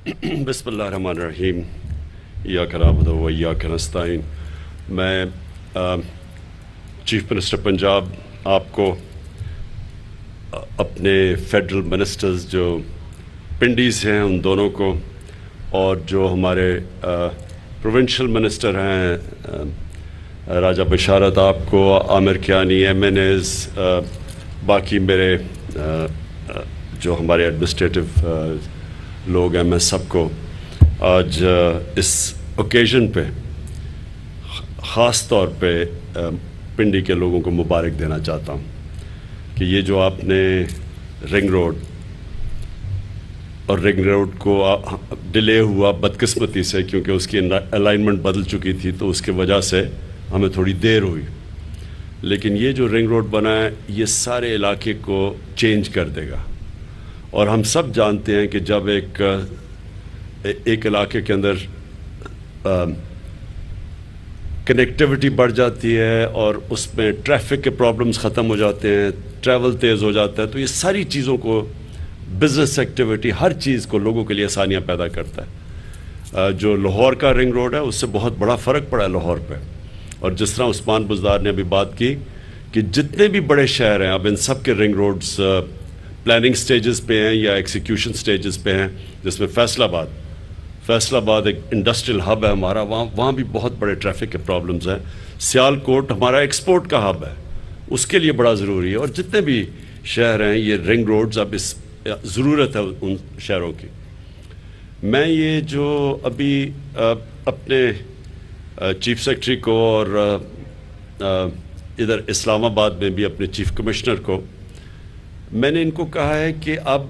بسم اللہ الرحمن الرحیم ایاک نعبد و ایاک نستعین. میں چیف منسٹر پنجاب آپ کو اپنے فیڈرل منسٹرز جو پنڈیز ہیں ان دونوں کو اور جو ہمارے پروونشل منسٹر ہیں راجہ بشارت آپ کو، عامر کیانی، ایم این ایز، باقی میرے جو ہمارے ایڈمنسٹریٹو لوگ ہیں، میں سب کو آج اس اوکیزن پہ خاص طور پہ پنڈی کے لوگوں کو مبارک دینا چاہتا ہوں کہ یہ جو آپ نے رنگ روڈ اور رنگ روڈ کو ڈیلے ہوا بدقسمتی سے، کیونکہ اس کی الائنمنٹ بدل چکی تھی تو اس کی وجہ سے ہمیں تھوڑی دیر ہوئی، لیکن یہ جو رنگ روڈ بنا ہے یہ سارے علاقے کو چینج کر دے گا. اور ہم سب جانتے ہیں کہ جب ایک علاقے کے اندر کنیکٹیوٹی بڑھ جاتی ہے اور اس میں ٹریفک کے پرابلمز ختم ہو جاتے ہیں، ٹریول تیز ہو جاتا ہے، تو یہ ساری چیزوں کو، بزنس ایکٹیویٹی، ہر چیز کو لوگوں کے لیے آسانیاں پیدا کرتا ہے. جو لاہور کا رنگ روڈ ہے اس سے بہت بڑا فرق پڑا ہے لاہور پہ. اور جس طرح عثمان بزدار نے ابھی بات کی کہ جتنے بھی بڑے شہر ہیں اب ان سب کے رنگ روڈز پلاننگ سٹیجز پہ ہیں یا ایکسیکیوشن سٹیجز پہ ہیں، جس میں فیصل آباد ایک انڈسٹریل ہب ہے ہمارا، وہاں بھی بہت بڑے ٹریفک کے پرابلمز ہیں. سیال کوٹ ہمارا ایکسپورٹ کا ہب ہے، اس کے لیے بڑا ضروری ہے. اور جتنے بھی شہر ہیں یہ رنگ روڈز اب اس ضرورت ہے ان شہروں کی. میں یہ جو ابھی اپنے چیف سیکرٹری کو اور ادھر اسلام آباد میں بھی اپنے چیف کمشنر کو میں نے ان کو کہا ہے کہ اب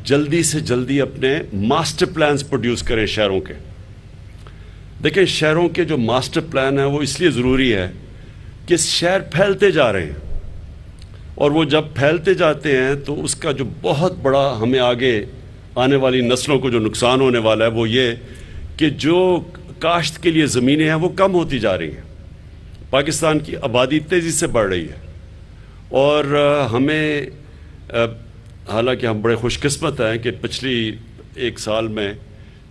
جلدی سے جلدی اپنے ماسٹر پلانز پروڈیوس کریں شہروں کے. دیکھیں شہروں کے جو ماسٹر پلان ہیں وہ اس لیے ضروری ہے کہ شہر پھیلتے جا رہے ہیں، اور وہ جب پھیلتے جاتے ہیں تو اس کا جو بہت بڑا ہمیں آگے آنے والی نسلوں کو جو نقصان ہونے والا ہے وہ یہ کہ جو کاشت کے لیے زمینیں ہیں وہ کم ہوتی جا رہی ہیں. پاکستان کی آبادی تیزی سے بڑھ رہی ہے اور ہمیں حالانکہ ہم بڑے خوش قسمت ہیں کہ پچھلی ایک سال میں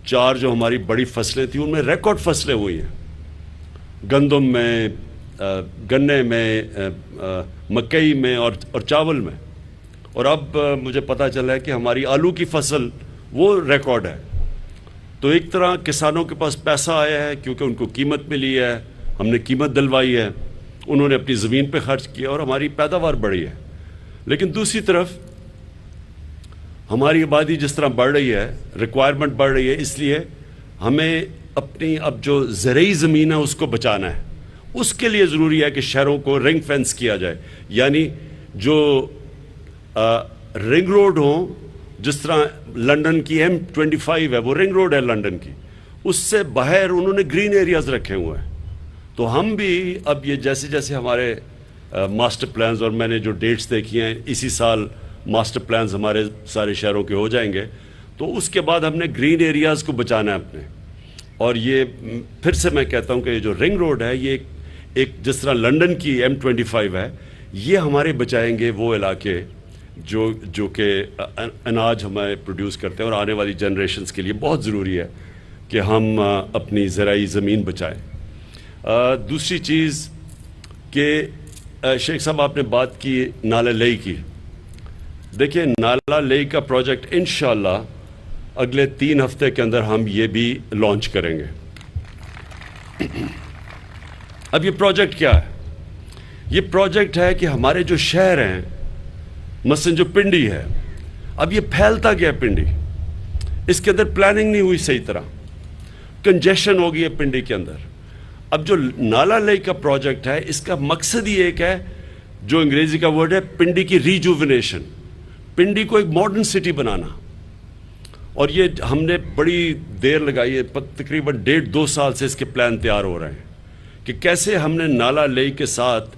4 جو ہماری بڑی فصلیں تھیں ان میں ریکارڈ فصلیں ہوئی ہیں، گندم میں، گنے میں، مکئی میں اور چاول میں. اور اب مجھے پتہ چلا ہے کہ ہماری آلو کی فصل وہ ریکارڈ ہے. تو ایک طرح کسانوں کے پاس پیسہ آیا ہے کیونکہ ان کو قیمت ملی ہے، ہم نے قیمت دلوائی ہے، انہوں نے اپنی زمین پہ خرچ کیا اور ہماری پیداوار بڑھی ہے. لیکن دوسری طرف ہماری آبادی جس طرح بڑھ رہی ہے، ریکوائرمنٹ بڑھ رہی ہے، اس لیے ہمیں اپنی اب جو زرعی زمین ہے اس کو بچانا ہے. اس کے لیے ضروری ہے کہ شہروں کو رنگ فینس کیا جائے، یعنی جو رنگ روڈ ہوں، جس طرح لنڈن کی M25 ہے وہ رنگ روڈ ہے لنڈن کی، اس سے باہر انہوں نے گرین ایریاز رکھے ہوئے ہیں. تو ہم بھی اب یہ جیسے جیسے ہمارے ماسٹر پلانز، اور میں نے جو ڈیٹس دیکھی ہیں اسی سال ماسٹر پلانز ہمارے سارے شہروں کے ہو جائیں گے، تو اس کے بعد ہم نے گرین ایریاز کو بچانا ہے اپنے. اور یہ پھر سے میں کہتا ہوں کہ یہ جو رنگ روڈ ہے یہ ایک جس طرح لنڈن کی M25 ہے، یہ ہمارے بچائیں گے وہ علاقے جو کہ اناج ہمیں پروڈیوس کرتے ہیں، اور آنے والی جنریشنز کے لیے بہت ضروری ہے کہ ہم اپنی زرعی زمین بچائیں. دوسری چیز کہ شیخ صاحب آپ نے بات کی نالہ لئی کی. دیکھیں نالہ لئی کا پروجیکٹ انشاءاللہ اگلے 3 ہفتے کے اندر ہم یہ بھی لانچ کریں گے. اب یہ پروجیکٹ کیا ہے؟ یہ پروجیکٹ ہے کہ ہمارے جو شہر ہیں، مثلا جو پنڈی ہے، اب یہ پھیلتا گیا پنڈی، اس کے اندر پلاننگ نہیں ہوئی صحیح طرح، کنجیشن ہو گئی ہے پنڈی کے اندر. اب جو نالہ لئی کا پروجیکٹ ہے اس کا مقصد ہی ایک ہے، جو انگریزی کا ورڈ ہے پنڈی کی ریجوونیشن، پنڈی کو ایک ماڈرن سٹی بنانا. اور یہ ہم نے بڑی دیر لگائی ہے، تقریباً 1.5-2 سال سے اس کے پلان تیار ہو رہے ہیں کہ کیسے ہم نے نالہ لئی کے ساتھ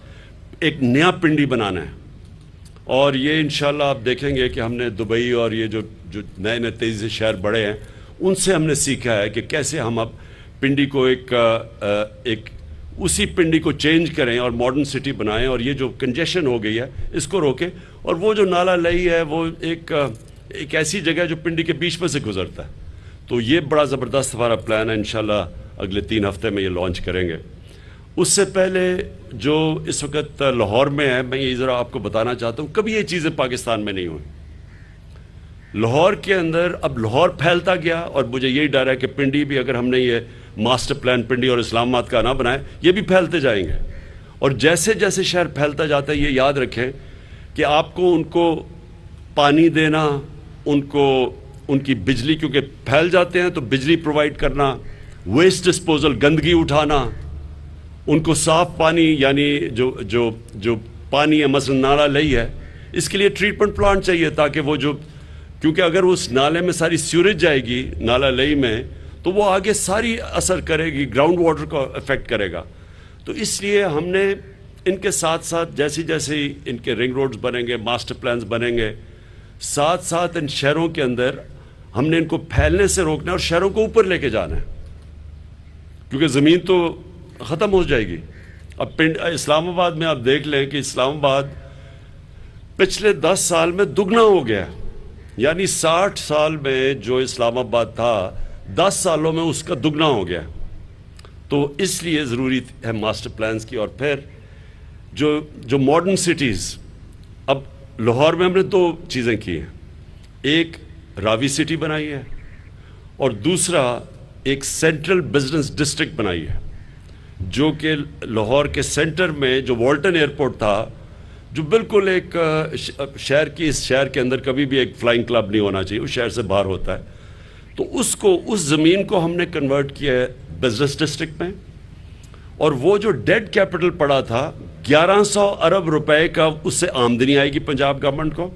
ایک نیا پنڈی بنانا ہے. اور یہ انشاءاللہ آپ دیکھیں گے کہ ہم نے دبئی اور یہ جو نئے تیزی سے شہر بڑے ہیں ان سے ہم نے سیکھا ہے کہ کیسے ہم اب پنڈی کو ایک اسی پنڈی کو چینج کریں اور ماڈرن سٹی بنائیں، اور یہ جو کنجیشن ہو گئی ہے اس کو روکیں. اور وہ جو نالہ لئی ہے وہ ایک ایسی جگہ ہے جو پنڈی کے بیچ میں سے گزرتا ہے. تو یہ بڑا زبردست ہمارا پلان ہے، انشاءاللہ اگلے 3 ہفتے میں یہ لانچ کریں گے۔ اس سے پہلے جو اس وقت لاہور میں ہے، میں یہ ذرا آپ کو بتانا چاہتا ہوں، کبھی یہ چیزیں پاکستان میں نہیں ہوئی۔ لاہور کے اندر اب لاہور پھیلتا گیا، اور مجھے یہی ڈر ہے کہ پنڈی بھی اگر ہم نے یہ ماسٹر پلان پنڈی اور اسلام آباد کا نہ بنائے، یہ بھی پھیلتے جائیں گے۔ اور جیسے جیسے شہر پھیلتا جاتا ہے، یہ یاد رکھیں کہ آپ کو ان کو پانی دینا، ان کی بجلی، کیونکہ پھیل جاتے ہیں تو بجلی پرووائڈ کرنا، ویسٹ ڈسپوزل، گندگی اٹھانا، ان کو صاف پانی، یعنی جو پانی ہے، مثلا نالہ لئی ہے، اس کے لیے ٹریٹمنٹ پلانٹ چاہیے، تاکہ وہ کیونکہ اگر اس نالے میں ساری سیوریج جائے گی نالہ لئی میں، تو وہ آگے ساری اثر کرے گی، گراؤنڈ واٹر کو افیکٹ کرے گا۔ تو اس لیے ہم نے ان کے ساتھ ساتھ جیسے جیسے ان کے رنگ روڈز بنیں گے، ماسٹر پلانز بنیں گے، ساتھ ساتھ ان شہروں کے اندر ہم نے ان کو پھیلنے سے روکنا ہے اور شہروں کو اوپر لے کے جانا ہے، کیونکہ زمین تو ختم ہو جائے گی۔ اب اسلام آباد میں آپ دیکھ لیں کہ اسلام آباد پچھلے 10 سال میں دگنا ہو گیا، یعنی 60 سال میں جو اسلام آباد تھا 10 سالوں میں اس کا دگنا ہو گیا۔ تو اس لیے ضروری ہے ماسٹر پلانز کی۔ اور پھر جو ماڈرن سٹیز، اب لاہور میں ہم نے 2 چیزیں کی ہیں، ایک راوی سٹی بنائی ہے، اور دوسرا ایک سینٹرل بزنس ڈسٹرکٹ بنائی ہے، جو کہ لاہور کے سینٹر میں جو والٹن ایئرپورٹ تھا، جو بالکل ایک اس شہر کے اندر کبھی بھی ایک فلائنگ کلب نہیں ہونا چاہیے، اس شہر سے باہر ہوتا ہے، تو اس زمین کو ہم نے کنورٹ کیا ہے بزنس ڈسٹرکٹ میں۔ اور وہ جو ڈیڈ کیپٹل پڑا تھا 1100 ارب روپے کا، اس سے آمدنی آئے گی پنجاب گورنمنٹ کو،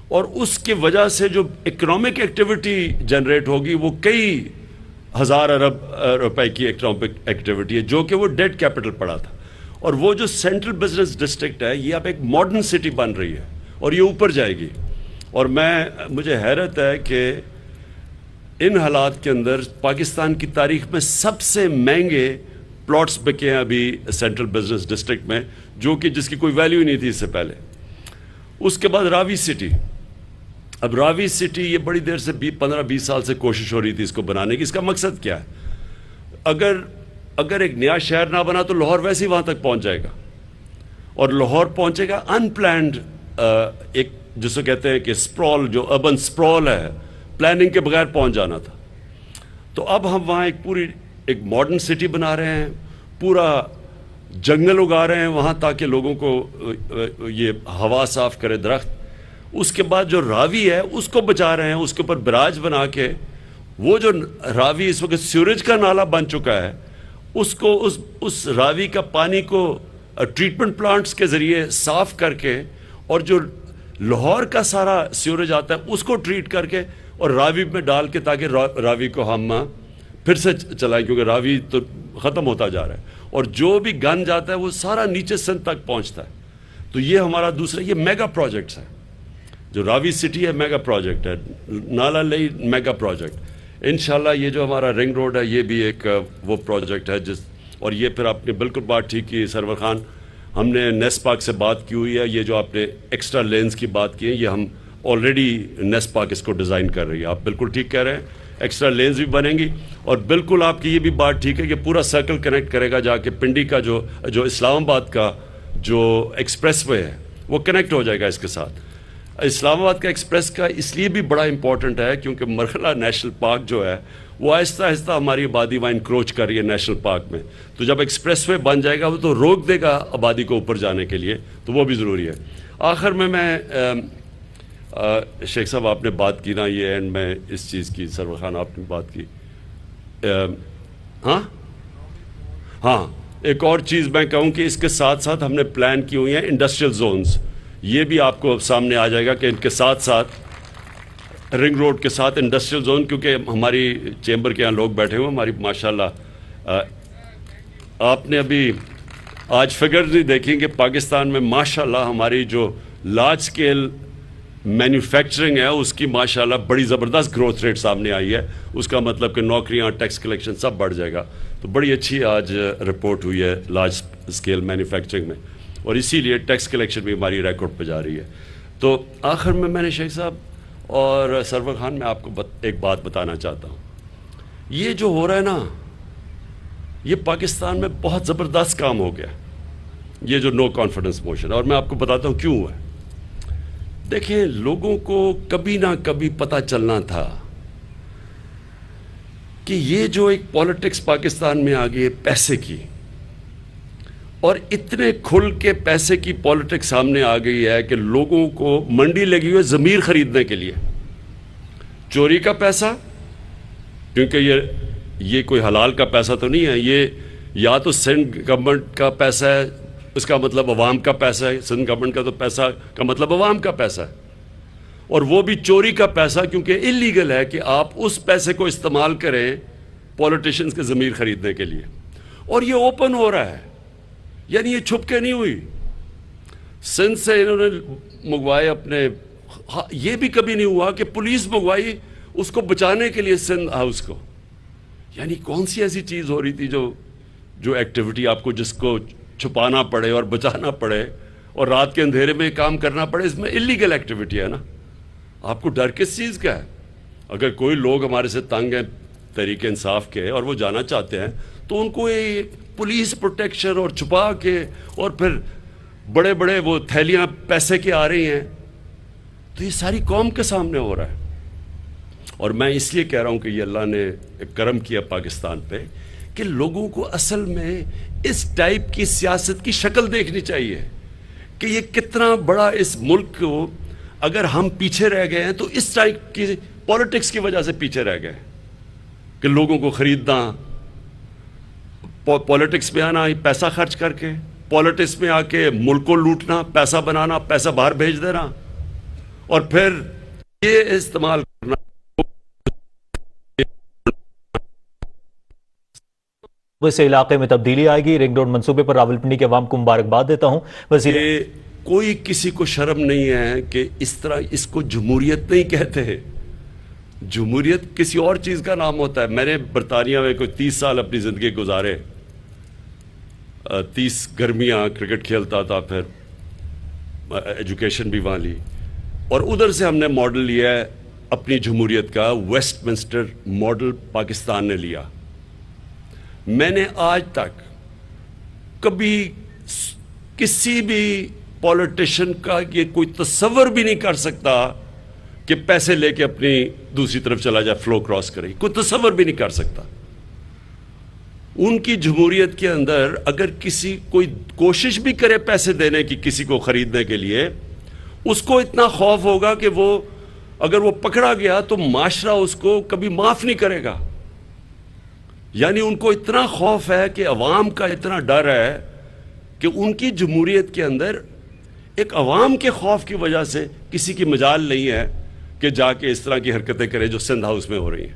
اور اس کی وجہ سے جو اکنامک ایکٹیویٹی جنریٹ ہوگی وہ کئی ہزار ارب روپے کی اکنامک ایکٹیویٹی ہے، جو کہ وہ ڈیڈ کیپٹل پڑا تھا۔ اور وہ جو سینٹرل بزنس ڈسٹرکٹ ہے، یہ اب ایک ماڈرن سٹی بن رہی ہے اور یہ اوپر جائے گی۔ اور مجھے حیرت ہے کہ ان حالات کے اندر پاکستان کی تاریخ میں سب سے مہنگے پلاٹس بکے ہیں ابھی سینٹرل بزنس ڈسٹرکٹ میں، جس کی کوئی ویلیو ہی نہیں تھی اس سے پہلے۔ اس کے بعد راوی سٹی، اب راوی سٹی یہ بڑی دیر سے 15-20 سال سے کوشش ہو رہی تھی اس کو بنانے کی۔ اس کا مقصد کیا ہے؟ اگر ایک نیا شہر نہ بنا تو لاہور ویسے ہی وہاں تک پہنچ جائے گا، اور لاہور پہنچے گا ان پلانڈ، ایک جس کو کہتے ہیں کہ سپرول، جو اربن سپرول ہے، پلاننگ کے بغیر پہنچ جانا تھا۔ تو اب ہم وہاں ایک ماڈرن سٹی بنا رہے ہیں، پورا جنگل اگا رہے ہیں وہاں، تاکہ لوگوں کو یہ ہوا صاف کرے درخت۔ اس کے بعد جو راوی ہے اس کو بچا رہے ہیں، اس کے اوپر براج بنا کے، وہ جو راوی اس وقت سیوریج کا نالہ بن چکا ہے، اس راوی کا پانی کو ٹریٹمنٹ پلانٹس کے ذریعے صاف کر کے، اور جو لاہور کا سارا سیوریج آتا ہے اس کو ٹریٹ کر کے اور راوی میں ڈال کے، تاکہ راوی کو ہم پھر سے چلائیں، کیونکہ راوی تو ختم ہوتا جا رہا ہے، اور جو بھی گند جاتا ہے وہ سارا نیچے سندھ تک پہنچتا ہے۔ تو یہ ہمارا دوسرا، یہ میگا پروجیکٹس ہے، جو راوی سٹی ہے میگا پروجیکٹ ہے، نالا لئی میگا پروجیکٹ۔ انشاءاللہ یہ جو ہمارا رنگ روڈ ہے یہ بھی ایک وہ پروجیکٹ ہے اور یہ پھر آپ نے بالکل بات ٹھیک کی سرور خان، ہم نے نیس پاک سے بات کی ہوئی ہے، یہ جو آپ نے ایکسٹرا لینز کی بات کی ہے، یہ ہم آلریڈی نیس پاک اس کو ڈیزائن کر رہی ہے۔ آپ بالکل ٹھیک کہہ رہے ہیں، ایکسٹرا لینز بھی بنیں گی، اور بالکل آپ کی یہ بھی بات ٹھیک ہے کہ پورا سرکل کنیکٹ کرے گا، جا کے پنڈی کا جو اسلام آباد کا جو ایکسپریس وے ہے وہ کنیکٹ ہو جائے گا اس کے ساتھ۔ اسلام آباد کا ایکسپریس کا اس لیے بھی بڑا امپورٹنٹ ہے کیونکہ مرحلہ نیشنل پارک جو ہے وہ آہستہ آہستہ ہماری آبادی وہاں انکروچ کر رہی ہے نیشنل پارک میں، تو جب ایکسپریس وے بن جائے گا وہ تو روک دے گا آبادی کو اوپر جانے کے لیے، تو وہ بھی ضروری ہے۔ آخر میں شیخ صاحب آپ نے بات کی نا، یہ اینڈ میں اس چیز کی، سرور خان آپ نے بات کی، ہاں ایک اور چیز میں کہوں کہ اس کے ساتھ ساتھ ہم نے پلان کی ہوئی ہیں انڈسٹریل زونز، یہ بھی آپ کو سامنے آ جائے گا کہ ان کے ساتھ ساتھ رنگ روڈ کے ساتھ انڈسٹریل زون، کیونکہ ہماری چیمبر کے یہاں لوگ بیٹھے ہوئے، ہماری ماشاءاللہ آپ نے ابھی آج فگرز نہیں دیکھیں کہ پاکستان میں ماشاءاللہ ہماری جو لارج سکیل مینوفیکچرنگ ہے اس کی ماشاءاللہ بڑی زبردست گروتھ ریٹ سامنے آئی ہے، اس کا مطلب کہ نوکریاں، ٹیکس کلیکشن سب بڑھ جائے گا، تو بڑی اچھی آج رپورٹ ہوئی ہے لارج سکیل مینوفیکچرنگ میں، اور اسی لیے ٹیکس کلیکشن بھی ہماری ریکارڈ پہ جا رہی ہے۔ تو آخر میں نے شیخ صاحب اور سرور خان میں آپ کو ایک بات بتانا چاہتا ہوں، یہ جو ہو رہا ہے نا، یہ پاکستان میں بہت زبردست کام ہو گیا، یہ جو نو کانفیڈنس موشن، اور میں آپ کو بتاتا ہوں کیوں ہوا ہے۔ دیکھیں، لوگوں کو کبھی نہ کبھی پتہ چلنا تھا کہ یہ جو ایک پالیٹکس پاکستان میں آ گئی ہے پیسے کی، اور اتنے کھل کے پیسے کی پالیٹکس سامنے آ گئی ہے کہ لوگوں کو منڈی لگی ہوئی ہے ضمیر خریدنے کے لیے، چوری کا پیسہ، کیونکہ یہ کوئی حلال کا پیسہ تو نہیں ہے، یہ یا تو سندھ گورنمنٹ کا پیسہ ہے، اس کا مطلب عوام کا پیسہ ہے، سندھ گورنمنٹ کا تو پیسہ کا مطلب عوام کا پیسہ ہے، اور وہ بھی چوری کا پیسہ، کیونکہ اللیگل ہے کہ آپ اس پیسے کو استعمال کریں پولیٹیشنز کے ضمیر خریدنے کے لیے، اور یہ اوپن ہو رہا ہے، یعنی یہ چھپ کے نہیں ہوئی۔ سندھ سے انہوں نے منگوائے اپنے، یہ بھی کبھی نہیں ہوا کہ پولیس منگوائی اس کو بچانے کے لیے سندھ ہاؤس کو، یعنی کون سی ایسی چیز ہو رہی تھی جو ایکٹیویٹی آپ کو جس کو چھپانا پڑے اور بچانا پڑے اور رات کے اندھیرے میں کام کرنا پڑے، اس میں اللیگل ایکٹیویٹی ہے نا۔ آپ کو ڈر کس چیز کا ہے؟ اگر کوئی لوگ ہمارے سے تنگ ہیں تحریک انصاف کے اور وہ جانا چاہتے ہیں تو ان کو یہ پولیس پروٹیکشن اور چھپا کے، اور پھر بڑے بڑے وہ تھیلیاں پیسے کے آ رہی ہیں، تو یہ ساری قوم کے سامنے ہو رہا ہے۔ اور میں اس لیے کہہ رہا ہوں کہ یہ اللہ نے کرم کیا پاکستان پہ کہ لوگوں کو اصل میں اس ٹائپ کی سیاست کی شکل دیکھنی چاہیے کہ یہ کتنا بڑا اس ملک کو، اگر ہم پیچھے رہ گئے ہیں تو اس ٹائپ کی پولیٹکس کی وجہ سے پیچھے رہ گئے کہ لوگوں کو خریدنا، پولیٹکس میں آنا پیسہ خرچ کر کے، پولیٹکس میں آ کے ملک کو لوٹنا، پیسہ بنانا، پیسہ باہر بھیج دینا، اور پھر یہ استعمال کرنا۔ اس علاقے میں تبدیلی آئے گی، رنگ روڈ منصوبے پر راولپنڈی کے عوام کو مبارکباد دیتا ہوں۔ وزیر کوئی کسی کو شرم نہیں ہے کہ اس طرح اس کو جمہوریت نہیں کہتے ہیں، جمہوریت کسی اور چیز کا نام ہوتا ہے۔ میں نے برطانیہ میں کوئی 30 سال اپنی زندگی گزارے، 30 گرمیاں کرکٹ کھیلتا تھا، پھر ایجوکیشن بھی وہاں لی، اور ادھر سے ہم نے ماڈل لیا ہے اپنی جمہوریت کا، ویسٹ منسٹر ماڈل پاکستان نے لیا۔ میں نے آج تک کبھی کسی بھی پولیٹیشین کا یہ کوئی تصور بھی نہیں کر سکتا کہ پیسے لے کے اپنی دوسری طرف چلا جائے، فلو کراس کرے، کوئی تصور بھی نہیں کر سکتا۔ ان کی جمہوریت کے اندر اگر کوئی کوشش بھی کرے پیسے دینے کی کسی کو خریدنے کے لیے، اس کو اتنا خوف ہوگا کہ اگر وہ پکڑا گیا تو معاشرہ اس کو کبھی معاف نہیں کرے گا۔ یعنی ان کو اتنا خوف ہے کہ عوام کا اتنا ڈر ہے کہ ان کی جمہوریت کے اندر ایک عوام کے خوف کی وجہ سے کسی کی مجال نہیں ہے کہ جا کے اس طرح کی حرکتیں کرے جو سندھ ہاؤس میں ہو رہی ہیں،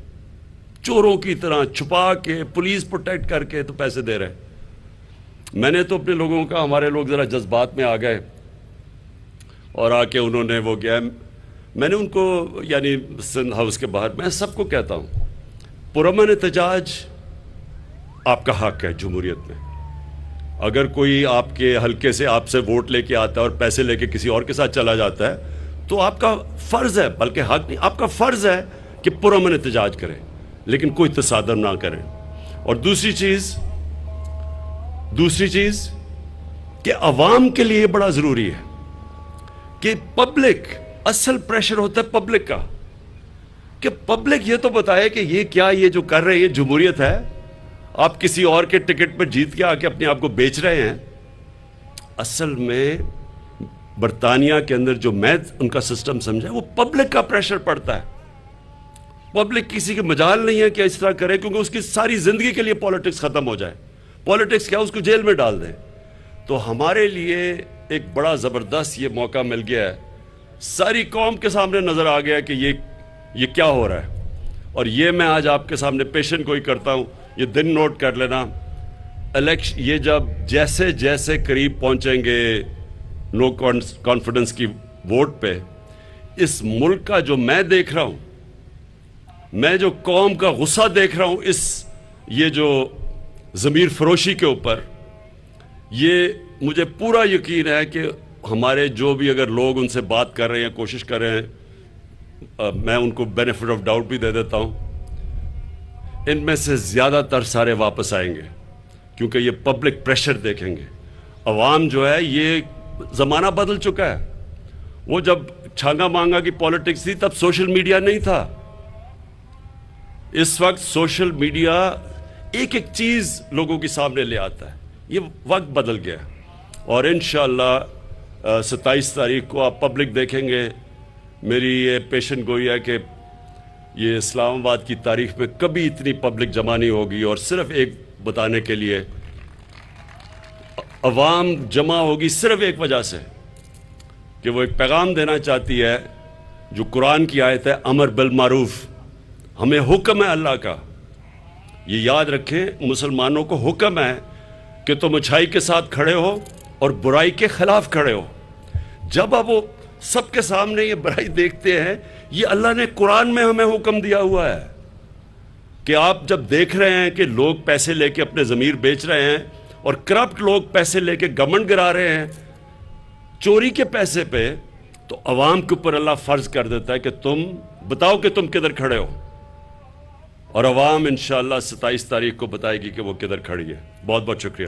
چوروں کی طرح چھپا کے، پولیس پروٹیکٹ کر کے تو پیسے دے رہے۔ میں نے تو اپنے لوگوں کا، ہمارے لوگ ذرا جذبات میں آ گئے اور آ کے انہوں نے وہ کیا، میں نے ان کو، یعنی سندھ ہاؤس کے باہر، میں سب کو کہتا ہوں پرامن احتجاج آپ کا حق ہے جمہوریت میں۔ اگر کوئی آپ کے حلقے سے آپ سے ووٹ لے کے آتا ہے اور پیسے لے کے کسی اور کے ساتھ چلا جاتا ہے تو آپ کا فرض ہے، بلکہ حق نہیں، آپ کا فرض ہے کہ پرامن احتجاج کریں، لیکن کوئی تصادم نہ کریں۔ اور دوسری چیز کہ عوام کے لیے بڑا ضروری ہے کہ پبلک، اصل پریشر ہوتا ہے پبلک کا، کہ پبلک یہ تو بتائے کہ یہ جو کر رہے ہیں یہ جمہوریت ہے، آپ کسی اور کے ٹکٹ پر جیت کے آ کے اپنے آپ کو بیچ رہے ہیں۔ اصل میں برطانیہ کے اندر جو میں ان کا سسٹم سمجھا، وہ پبلک کا پریشر پڑتا ہے، پبلک کسی کے مجال نہیں ہے کہ اس طرح کرے، کیونکہ اس کی ساری زندگی کے لیے پولیٹکس ختم ہو جائے، پولیٹکس کیا، اس کو جیل میں ڈال دیں۔ تو ہمارے لیے ایک بڑا زبردست یہ موقع مل گیا ہے، ساری قوم کے سامنے نظر آ گیا کہ یہ کیا ہو رہا ہے، اور یہ میں آج آپ کے سامنے پیشن گوئی کرتا ہوں، یہ دن نوٹ کر لینا، یہ جب جیسے قریب پہنچیں گے نو کانفیڈنس کی ووٹ پہ، اس ملک کا جو میں دیکھ رہا ہوں، میں جو قوم کا غصہ دیکھ رہا ہوں یہ جو ضمیر فروشی کے اوپر، یہ مجھے پورا یقین ہے کہ ہمارے جو بھی اگر لوگ ان سے بات کر رہے ہیں، کوشش کر رہے ہیں میں ان کو بینیفٹ آف ڈاؤٹ بھی دے دیتا ہوں، ان میں سے زیادہ تر سارے واپس آئیں گے، کیونکہ یہ پبلک پریشر دیکھیں گے۔ عوام جو ہے، یہ زمانہ بدل چکا ہے۔ وہ جب چھانگا مانگا کی پالیٹکس تھی تب سوشل میڈیا نہیں تھا۔ اس وقت سوشل میڈیا ایک ایک چیز لوگوں کے سامنے لے آتا ہے۔ یہ وقت بدل گیا، اور انشاءاللہ 27 تاریخ کو آپ پبلک دیکھیں گے۔ میری یہ پیشن گوئی ہے کہ یہ اسلام آباد کی تاریخ میں کبھی اتنی پبلک جمع نہیں ہوگی، اور صرف ایک بتانے کے لیے، عوام جمع ہوگی صرف ایک وجہ سے کہ وہ ایک پیغام دینا چاہتی ہے جو قرآن کی آیت ہے، امر بالمعروف، ہمیں حکم ہے اللہ کا۔ یہ یاد رکھیں، مسلمانوں کو حکم ہے کہ تم اچھائی کے ساتھ کھڑے ہو اور برائی کے خلاف کھڑے ہو۔ جب اب وہ سب کے سامنے یہ برائی دیکھتے ہیں، یہ اللہ نے قرآن میں ہمیں حکم دیا ہوا ہے کہ آپ جب دیکھ رہے ہیں کہ لوگ پیسے لے کے اپنے ضمیر بیچ رہے ہیں، اور کرپٹ لوگ پیسے لے کے گورنمنٹ گرا رہے ہیں چوری کے پیسے پہ، تو عوام کے اوپر اللہ فرض کر دیتا ہے کہ تم بتاؤ کہ تم کدھر کھڑے ہو، اور عوام انشاءاللہ 27 تاریخ کو بتائے گی کہ وہ کدھر کھڑی ہے۔ بہت بہت شکریہ۔